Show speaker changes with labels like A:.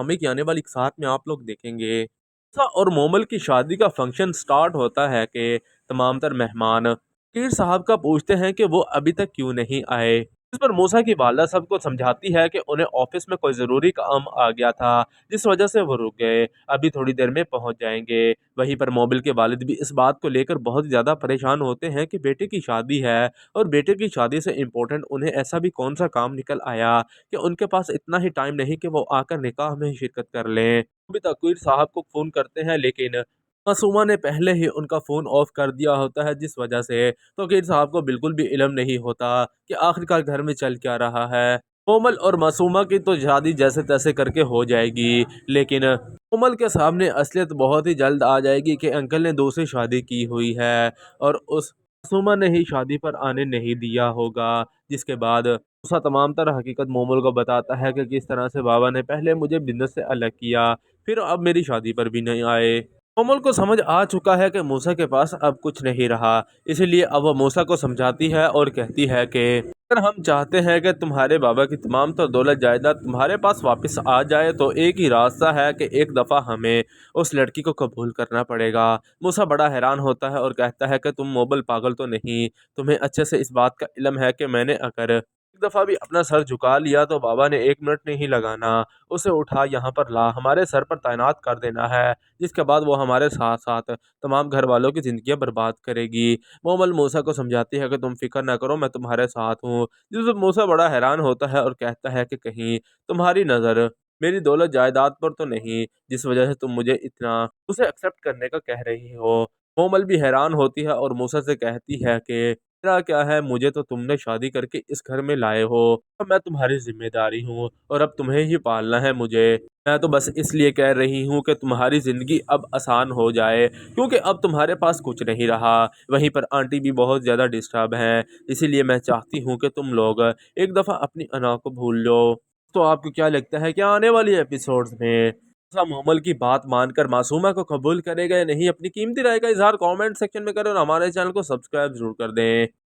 A: हमें की आने वाली साथ में आप लोग देखेंगे। मूसा और मोमल की शादी का फंक्शन स्टार्ट होता है कि तमाम तर मेहमान कीर साहब का पूछते हैं कि वो अभी तक क्यों नहीं आए। इस पर मूसा की वालदा सबको समझाती है कि उन्हें ऑफिस में कोई ज़रूरी काम आ गया था, जिस वजह से वो रुक गए, अभी थोड़ी देर में पहुंच जाएंगे। वहीं पर मोबिल के वालिद भी इस बात को लेकर बहुत ज़्यादा परेशान होते हैं कि बेटे की शादी है और बेटे की शादी से इम्पोर्टेंट उन्हें ऐसा भी कौन सा काम निकल आया कि उनके पास इतना ही टाइम नहीं कि वो आकर निकाह में शिरकत कर लें। भी तकवीर साहब को फ़ोन करते हैं, लेकिन मासूमा ने पहले ही उनका फ़ोन ऑफ कर दिया होता है, जिस वजह से तकवीर साहब को बिल्कुल भी इल्म नहीं होता कि आखिरकार घर में चल क्या रहा है। कोमल और मासूमा की तो शादी जैसे तैसे करके हो जाएगी, लेकिन कोमल के सामने असलियत बहुत ही जल्द आ जाएगी कि अंकल ने दूसरी शादी की हुई है और उस मासूमा ने ही शादी पर आने नहीं दिया होगा। जिसके बाद उसका तमाम तरह हकीकत मोमल को बताता है कि किस तरह से बाबा ने पहले मुझे बिजनेस से अलग किया, फिर अब मेरी शादी पर भी नहीं आए। कोमल को समझ आ चुका है कि मूसा के पास अब कुछ नहीं रहा, इसलिए अब वो मूसा को समझाती है और कहती है कि अगर हम चाहते हैं कि तुम्हारे बाबा की तमाम तो दौलत जायदाद तुम्हारे पास वापस आ जाए तो एक ही रास्ता है कि एक दफ़ा हमें उस लड़की को कबूल करना पड़ेगा। मूसा बड़ा हैरान होता है और कहता है कि तुम मोबल पागल तो नहीं, तुम्हें अच्छे से इस बात का इल्म है कि मैंने अगर एक दफ़ा भी अपना सर झुका लिया तो बाबा ने 1 मिनट नहीं लगाना, उसे उठा यहाँ पर ला हमारे सर पर तैनात कर देना है, जिसके बाद वो हमारे साथ साथ तमाम घर वालों की ज़िंदगियाँ बर्बाद करेगी। मोमल मूसा को समझाती है कि तुम फिक्र ना करो, मैं तुम्हारे साथ हूँ। जिस पर मूसा बड़ा हैरान होता है और कहता है कि कहीं तुम्हारी नज़र मेरी दौलत जायदाद पर तो नहीं, जिस वजह से तुम मुझे इतना उसे एक्सेप्ट करने का कह रही हो। कोमल भी हैरान होती है और मूसा से कहती है कि मेरा क्या है, मुझे तो तुमने शादी करके इस घर में लाए हो, अब मैं तुम्हारी जिम्मेदारी हूँ और अब तुम्हें ही पालना है मुझे। मैं तो बस इसलिए कह रही हूँ कि तुम्हारी ज़िंदगी अब आसान हो जाए, क्योंकि अब तुम्हारे पास कुछ नहीं रहा। वहीं पर आंटी भी बहुत ज़्यादा डिस्टर्ब हैं, इसीलिए मैं चाहती हूँ कि तुम लोग एक दफ़ा अपनी अना को भूल लो। तो आपको क्या लगता है क्या आने वाली एपिसोड्स में मोमल की बात मानकर मासूमा को कबूल करेगा या नहीं? अपनी कीमती राय का इजहार कमेंट सेक्शन में करें और हमारे चैनल को सब्सक्राइब जरूर कर दें।